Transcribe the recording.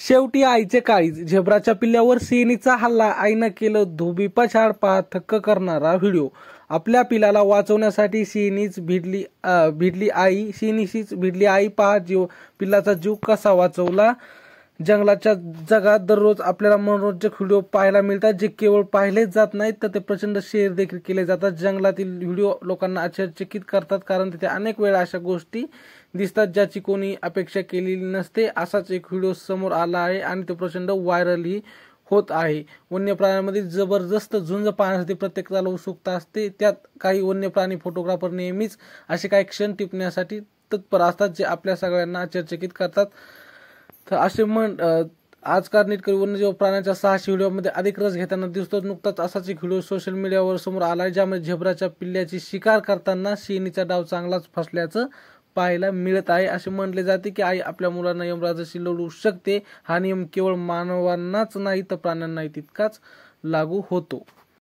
शेवटी आईचे काळीज, झेब्राच्या पिल्ल्यावर सिंहीणीचा हल्ला, आईनं केलं धोबीपछाड, पहा थक्क करणारा व्हिडिओ. आपल्या पिलाला वाचवण्यासाठी भिडली आई, पहा पिल्लाचा जीव कसा वाचवला. जंगलाच्या जगात दररोज आपल्याला मनोरंजक व्हिडिओ पाहायला मिळतात, जे केवळ पाहिलेच जात नाहीत तर ते प्रचंड शेअर देखील केले जातात. जंगलातील व्हिडिओ लोकांना आश्चर्यचकित करतात, कारण तिथे अनेक वेळा अशा गोष्टी दिसतात ज्याची कोणी अपेक्षा केलेली नसते. असाच एक व्हिडिओ समोर आला आहे आणि तो प्रचंड व्हायरलही होत आहे. वन्य प्राण्यांमध्ये जबरदस्त झुंज पाहण्यासाठी प्रत्येकाला उत्सुकता असते. त्यात काही वन्य प्राणी फोटोग्राफर नेहमीच असे काही क्षण टिपण्यासाठी तत्पर असतात, जे आपल्या सगळ्यांना आश्चर्यचकित करतात. तर असे आजकाल नेटकरी वन्यजीव प्राण्यांच्या साहसी व्हिडिओमध्ये अधिक रस घेताना दिसतो. नुकताच असाच एक व्हिडिओ सोशल मीडियावर समोर आला आहे, ज्यामध्ये झेब्राच्या पिल्ल्याची शिकार करताना सिंहीणीचा डाव चांगलाच फसल्याचं पाहायला मिळत आहे. असे म्हणले जाते की आई आपल्या मुलांना यमराजाशी लढू शकते. हा नियम केवळ मानवांनाच नाही तर प्राण्यांनाही तितकाच लागू होतो.